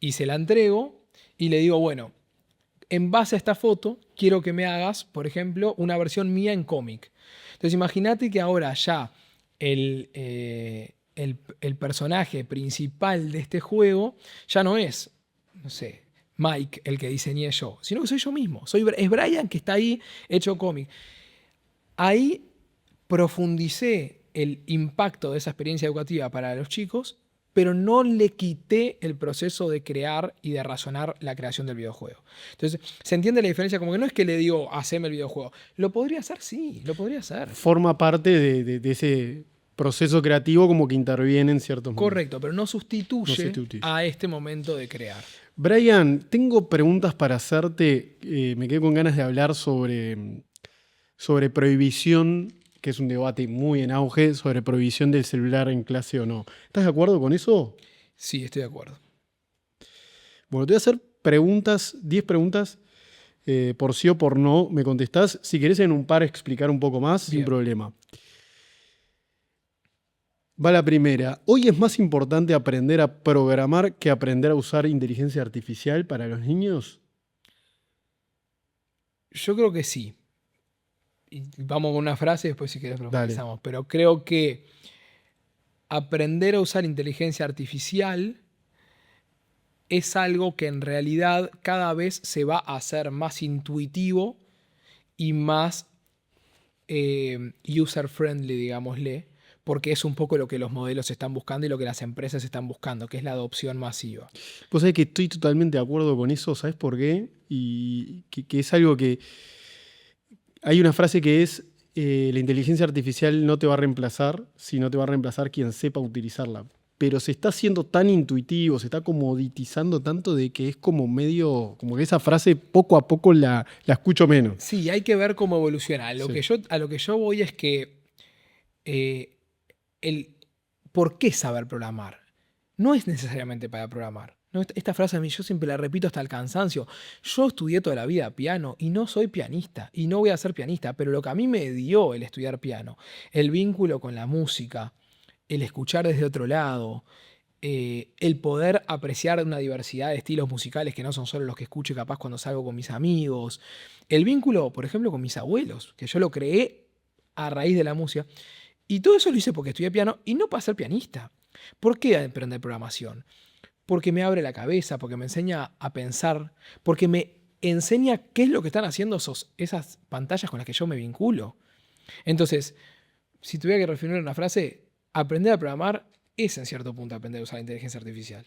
y se la entrego y le digo, bueno, en base a esta foto, quiero que me hagas, por ejemplo, una versión mía en cómic. Entonces, imagínate que ahora ya el personaje principal de este juego ya no es, no sé, Mike, el que diseñé yo, sino que soy yo mismo. Es Brian que está ahí hecho cómic. Ahí profundicé el impacto de esa experiencia educativa para los chicos, pero no le quité el proceso de crear y de razonar la creación del videojuego. Entonces, ¿se entiende la diferencia? Como que no es que le digo, haceme el videojuego. ¿Lo podría hacer? Sí, lo podría hacer. Forma parte de ese proceso creativo como que interviene en ciertos momentos. Correcto, pero no sustituye a este momento de crear. Brian, tengo preguntas para hacerte. Me quedé con ganas de hablar sobre prohibición, que es un debate muy en auge, sobre prohibición del celular en clase o no. ¿Estás de acuerdo con eso? Sí, estoy de acuerdo. Bueno, te voy a hacer preguntas, 10 preguntas, por sí o por no. Me contestás. Si querés en un par explicar un poco más, sin Bien. problema. Va la primera. ¿Hoy es más importante aprender a programar que aprender a usar inteligencia artificial para los niños? Yo creo que sí. Y vamos con una frase y después si querés Dale. profundizamos. Pero creo que aprender a usar inteligencia artificial es algo que en realidad cada vez se va a hacer más intuitivo y más user-friendly, digámosle, porque es un poco lo que los modelos están buscando y lo que las empresas están buscando, que es la adopción masiva. Vos sabés que estoy totalmente de acuerdo con eso, ¿sabés por qué? Y que es algo que... Hay una frase que es, la inteligencia artificial no te va a reemplazar, sino te va a reemplazar quien sepa utilizarla. Pero se está haciendo tan intuitivo, se está comoditizando tanto de que es como medio, como que esa frase poco a poco la escucho menos. Sí, hay que ver cómo evoluciona. A lo Sí. que yo voy es que ¿por qué saber programar? No es necesariamente para programar. No, esta frase a mí yo siempre la repito hasta el cansancio. Yo estudié toda la vida piano y no soy pianista y no voy a ser pianista, pero lo que a mí me dio el estudiar piano, el vínculo con la música, el escuchar desde otro lado, el poder apreciar una diversidad de estilos musicales que no son solo los que escucho capaz cuando salgo con mis amigos, el vínculo, por ejemplo, con mis abuelos, que yo lo creé a raíz de la música. Y todo eso lo hice porque estudié piano y no para ser pianista. ¿Por qué aprender programación? Porque me abre la cabeza, porque me enseña a pensar, porque me enseña qué es lo que están haciendo esas pantallas con las que yo me vinculo. Entonces, si tuviera que referir a una frase, aprender a programar es en cierto punto aprender a usar la inteligencia artificial.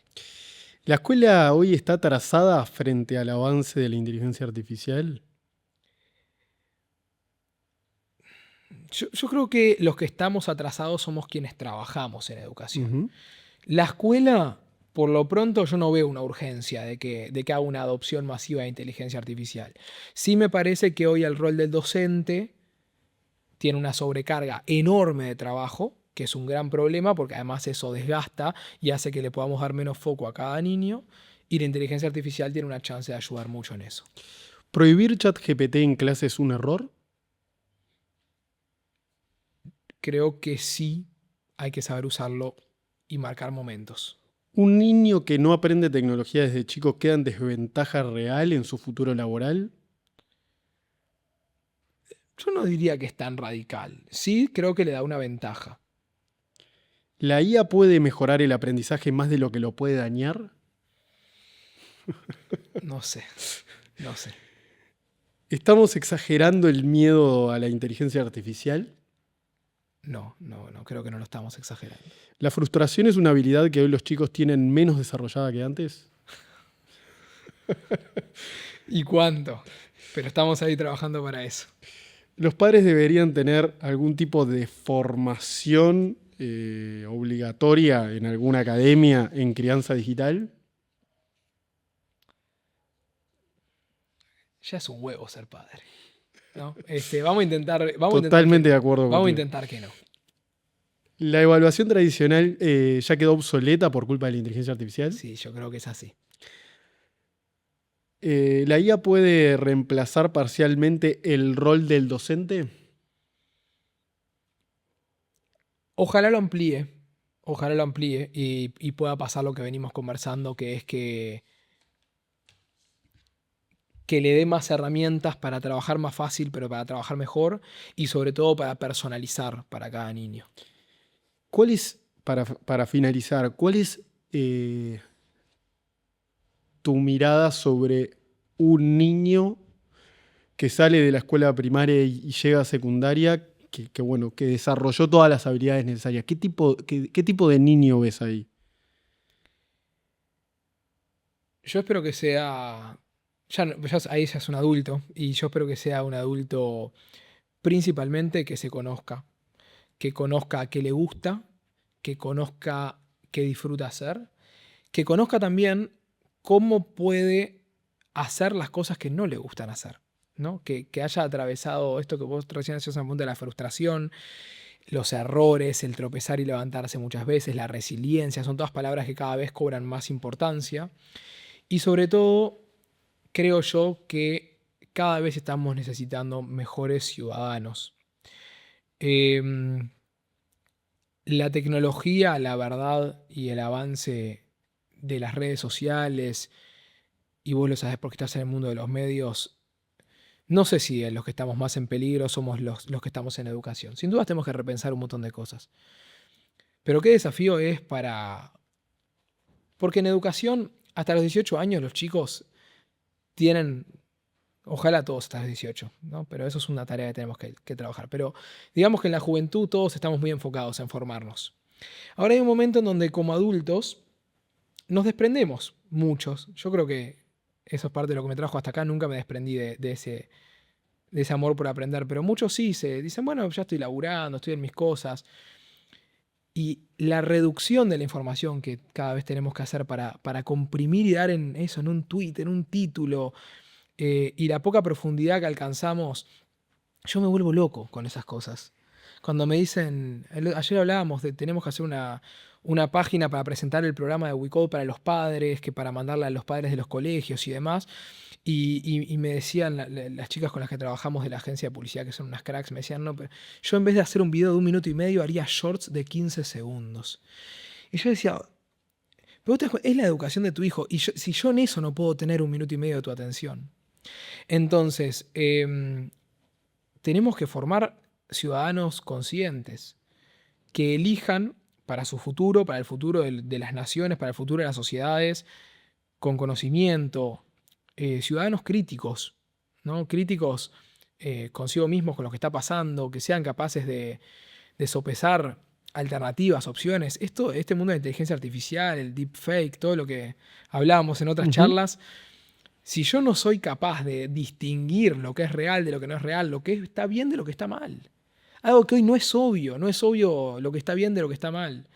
¿La escuela hoy está atrasada frente al avance de la inteligencia artificial? Yo creo que los que estamos atrasados somos quienes trabajamos en educación. Ujú. La escuela, por lo pronto, yo no veo una urgencia de que haga una adopción masiva de inteligencia artificial. Sí me parece que hoy el rol del docente tiene una sobrecarga enorme de trabajo, que es un gran problema porque además eso desgasta y hace que le podamos dar menos foco a cada niño, y la inteligencia artificial tiene una chance de ayudar mucho en eso. ¿Prohibir ChatGPT en clase es un error? Creo que sí hay que saber usarlo y marcar momentos. ¿Un niño que no aprende tecnología desde chico queda en desventaja real en su futuro laboral? Yo no diría que es tan radical. Sí, creo que le da una ventaja. ¿La IA puede mejorar el aprendizaje más de lo que lo puede dañar? No sé, no sé. ¿Estamos exagerando el miedo a la inteligencia artificial? no, creo que no lo estamos exagerando. ¿La frustración es una habilidad que hoy los chicos tienen menos desarrollada que antes? ¿Y cuánto? Pero estamos ahí trabajando para eso. ¿Los padres deberían tener algún tipo de formación obligatoria en alguna academia en crianza digital? Ya es un huevo ser padre, ¿no? Vamos a Totalmente de acuerdo vamos a contigo. intentar que no. ¿La evaluación tradicional ya quedó obsoleta por culpa de la inteligencia artificial? Sí, yo creo que es así. ¿La IA puede reemplazar parcialmente el rol del docente? Ojalá lo amplíe, y pueda pasar lo que venimos conversando, que es que le dé más herramientas para trabajar más fácil, pero para trabajar mejor y sobre todo para personalizar para cada niño. ¿Cuál es, para finalizar, cuál es tu mirada sobre un niño que sale de la escuela primaria y llega a secundaria, bueno, que desarrolló todas las habilidades necesarias? ¿Qué tipo de niño ves ahí? Yo espero que sea, ahí ya es un adulto, y yo espero que sea un adulto principalmente que conozca qué le gusta, que conozca qué disfruta hacer, que conozca también cómo puede hacer las cosas que no le gustan hacer, ¿no? Que haya atravesado esto que vos recién hacías en punto de la frustración, los errores, el tropezar y levantarse muchas veces, la resiliencia, son todas palabras que cada vez cobran más importancia. Y sobre todo, creo yo que cada vez estamos necesitando mejores ciudadanos. Em, la tecnología, la verdad y el avance de las redes sociales, y vos lo sabés porque estás en el mundo de los medios, no sé si los que estamos más en peligro somos los que estamos en educación. Sin duda tenemos que repensar un montón de cosas. Pero qué desafío es para... Porque en educación, hasta los 18 años los chicos tienen, ojalá todos hasta los 18, ¿no? Pero eso es una tarea que tenemos que trabajar. Pero digamos que en la juventud todos estamos muy enfocados en formarnos. Ahora hay un momento en donde como adultos nos desprendemos, muchos. Yo creo que eso es parte de lo que me trajo hasta acá. Nunca me desprendí de ese amor por aprender. Pero muchos sí se dicen, bueno, ya estoy laburando, estoy en mis cosas. Y la reducción de la información que cada vez tenemos que hacer para comprimir y dar en eso, en un tweet, en un título, y la poca profundidad que alcanzamos, yo me vuelvo loco con esas cosas. Cuando me dicen, ayer hablábamos de tenemos que hacer una página para presentar el programa de WeCode para los padres, que para mandarla a los padres de los colegios y demás, y me decían las chicas con las que trabajamos de la agencia de publicidad, que son unas cracks, me decían, no, pero yo en vez de hacer un video de 1 minuto y medio, haría shorts de 15 segundos. Y yo decía, pero es la educación de tu hijo, y si yo en eso no puedo tener 1 minuto y medio de tu atención. Entonces, tenemos que formar ciudadanos conscientes que elijan para su futuro, para el futuro de las naciones, para el futuro de las sociedades, con conocimiento, ciudadanos críticos, ¿no? Críticos consigo mismos con lo que está pasando, que sean capaces de sopesar alternativas, opciones. Este mundo de inteligencia artificial, el deepfake, todo lo que hablábamos en otras charlas, si yo no soy capaz de distinguir lo que es real de lo que no es real, lo que está bien de lo que está mal, algo que hoy no es obvio lo que está bien de lo que está mal.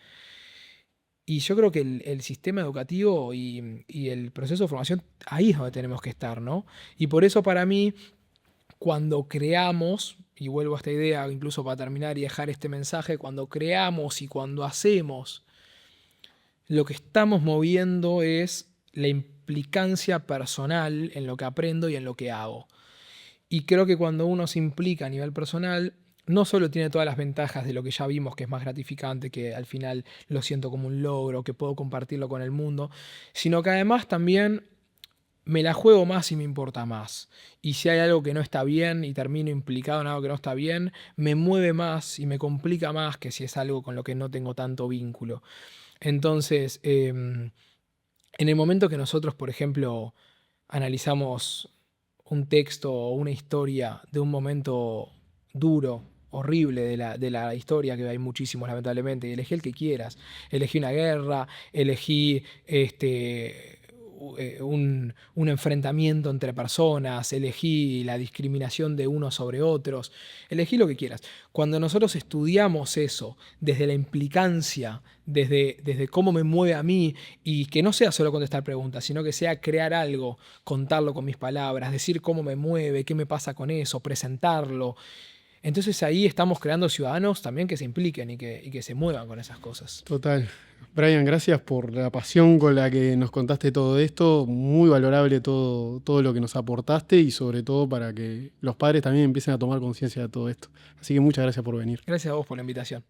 Y yo creo que el sistema educativo y el proceso de formación, ahí es donde tenemos que estar, ¿no? Y por eso para mí, cuando creamos, y vuelvo a esta idea incluso para terminar y dejar este mensaje, cuando creamos y cuando hacemos, lo que estamos moviendo es la implicancia personal en lo que aprendo y en lo que hago. Y creo que cuando uno se implica a nivel personal, no solo tiene todas las ventajas de lo que ya vimos, que es más gratificante, que al final lo siento como un logro, que puedo compartirlo con el mundo, sino que además también me la juego más y me importa más. Y si hay algo que no está bien y termino implicado en algo que no está bien, me mueve más y me complica más que si es algo con lo que no tengo tanto vínculo. Entonces, en el momento que nosotros, por ejemplo, analizamos un texto o una historia de un momento duro horrible de la historia, que hay muchísimos lamentablemente, y elegí el que quieras. Elegí una guerra, elegí un enfrentamiento entre personas, elegí la discriminación de unos sobre otros, elegí lo que quieras. Cuando nosotros estudiamos eso desde la implicancia, desde cómo me mueve a mí, y que no sea solo contestar preguntas, sino que sea crear algo, contarlo con mis palabras, decir cómo me mueve, qué me pasa con eso, presentarlo. Entonces ahí estamos creando ciudadanos también que se impliquen y que se muevan con esas cosas. Total. Brian, gracias por la pasión con la que nos contaste todo esto. Muy valorable todo lo que nos aportaste y sobre todo para que los padres también empiecen a tomar conciencia de todo esto. Así que muchas gracias por venir. Gracias a vos por la invitación.